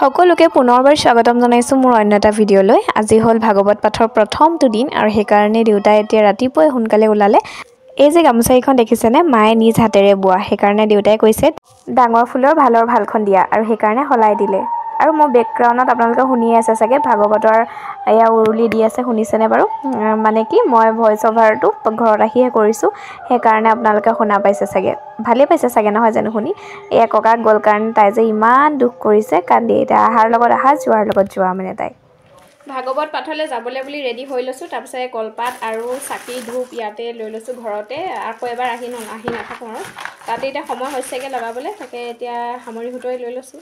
সকলোকে পুনৰবাৰ স্বাগতম জনাইছো মোৰ অন্য এটা ভিডিঅ'লৈ। আজি হ'ল ভাগৱত পাঠৰ প্ৰথমটো দিন আৰু সেইকাৰণে দেউতাই এতিয়া ৰাতিপুৱাই সোনকালে ওলালে। এই যে গামোচাইখন দেখিছেনে, মায়ে নিজ হাতেৰে বোৱা। সেইকাৰণে দেউতাই কৈছে ডাঙৰ ফুলৰ ভালৰ ভালখন দিয়া আৰু সেইকাৰণে সলাই দিলে। আৰু মোৰ বেকগ্ৰাউণ্ডত আপোনালোকে শুনিয়ে আছে চাগে ভাগৱতৰ এয়া উৰুলি দি আছে, শুনিছেনে বাৰু? মানে কি মই ভইচ অভাৰটো ঘৰত আহিহে কৰিছোঁ, সেইকাৰণে আপোনালোকে শুনা পাইছে চাগে, ভালেই পাইছে চাগে নহয় জানো শুনি। এয়া ককাক গ'ল কাৰণে তাই যে ইমান দুখ কৰিছে, কান্দি এতিয়া আহাৰ লগত আহা যোৱাৰ লগত যোৱা মানে তাই। ভাগৱত পাঠলৈ যাবলৈ বুলি ৰেডি হৈ লৈছোঁ। তাৰপিছত কলপাত আৰু চাকি ধূপ ইয়াতে লৈ লৈছোঁ ঘৰতে। আকৌ এবাৰ আহি নাথাকোঁ আৰু তাতে এতিয়া সময় হৈছেগৈ লগাবলৈ, তাকে এতিয়া সামৰি সুতৰি লৈ লৈছোঁ।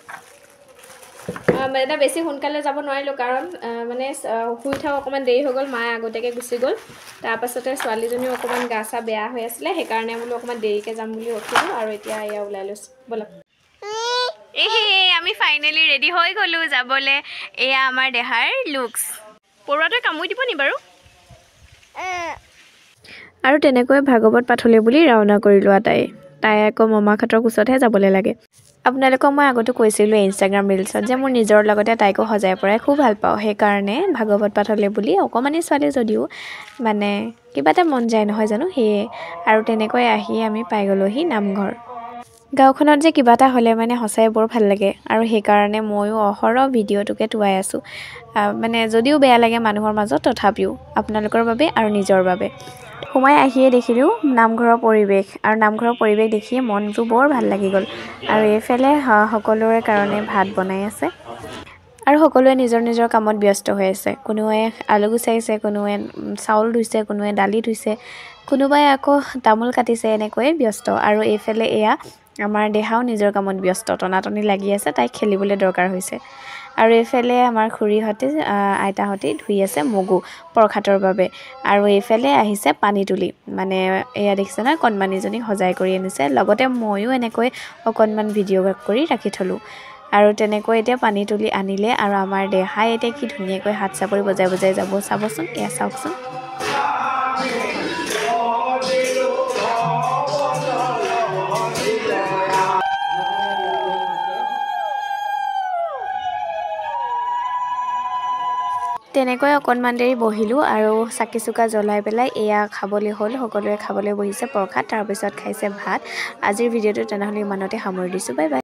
এতিয়া বেছি সোনকালে যাব নোৱাৰিলোঁ কাৰণ মানে শুই উঠাও অকণমান দেৰি হৈ গ'ল, মায়ে আগতীয়াকৈ গুচি গ'ল। তাৰপাছতে ছোৱালীজনীও অকণমান গা চা বেয়া হৈ আছিলে, সেইকাৰণে বোলো অকণমান দেৰিকৈ যাম বুলি ৰখিলোঁ আৰু এতিয়া এয়া ওলাই লৈছোঁ ব'লক। আমি ফাইনেলি ৰেডি হৈ গ'লোঁ যাবলৈ। এয়া আমাৰ দেহাৰ লুকছ। পৰুৱাটোৱে কামুৰি দিব নি বাৰু? আৰু তেনেকৈ ভাগৱত পাঠলৈ বুলি ৰাওনা কৰিলোঁ তাই আকৌ মামাহঁতৰ কোচতহে যাবলৈ লাগে। আপোনালোকক মই আগতে কৈছিলোঁ ইনষ্টাগ্ৰাম ৰিলছত যে মোৰ নিজৰ লগতে তাইকো সজাই পৰাই খুব ভাল পাওঁ। সেইকাৰণে ভাগৱত পাঠলৈ বুলি অকণমানি ছোৱালী যদিও মানে কিবা এটা মন যায় নহয় জানো, সেয়ে আৰু তেনেকৈ আহি আমি পাই গ'লোহি নামঘৰ। গাঁওখনত যে কিবা এটা হ'লে মানে সঁচাই বৰ ভাল লাগে আৰু সেইকাৰণে ময়ো অহৰহ ভিডিঅ'টোকে টোৱাই আছোঁ। মানে যদিও বেয়া লাগে মানুহৰ মাজত, তথাপিও আপোনালোকৰ বাবে আৰু নিজৰ বাবে। সোমাই আহিয়ে দেখিলোঁ নামঘৰৰ পৰিৱেশ, আৰু নামঘৰৰ পৰিৱেশ দেখিয়ে মনটো বৰ ভাল লাগি গ'ল। আৰু এইফালে সকলোৰে কাৰণে ভাত বনাই আছে আৰু সকলোৱে নিজৰ নিজৰ কামত ব্যস্ত হৈ আছে। কোনোৱে আলু গুচাইছে, কোনোৱে চাউল ধুইছে, কোনোৱে দালি ধুইছে, কোনোবাই আকৌ তামোল কাটিছে, এনেকৈয়ে ব্যস্ত। আৰু এইফালে এয়া আমাৰ দেহাও নিজৰ কামত ব্যস্ত, টনাটনি লাগি আছে, তাইক খেলিবলৈ দৰকাৰ হৈছে। আৰু এইফালে আমাৰ খুৰীহঁতে আইতাহঁতে ধুই আছে মগু প্ৰসাদৰ বাবে। আৰু এইফালে আহিছে পানী তুলি, মানে এয়া দেখিছে নহয় কণমানিজনীক সজাই কৰি আনিছে, লগতে ময়ো এনেকৈ অকণমান ভিডিঅ' কৰি ৰাখি থলোঁ। আৰু তেনেকৈ এতিয়া পানী তুলি আনিলে আৰু আমাৰ দেহাই এতিয়া কি ধুনীয়াকৈ হাত চাপৰি বজাই বজাই যাব, চাবচোন এয়া চাওকচোন। তেনেকৈ অকণমান দেৰি বহিলোঁ আৰু চাকি চুকা জ্বলাই পেলাই এয়া খাবলৈ হ'ল। সকলোৱে খাবলৈ বহিছে প্ৰসাদ, তাৰপিছত খাইছে ভাত। আজিৰ ভিডিঅ'টো তেনেহ'লে ইমানতে সামৰি দিছোঁ, বাই বাই।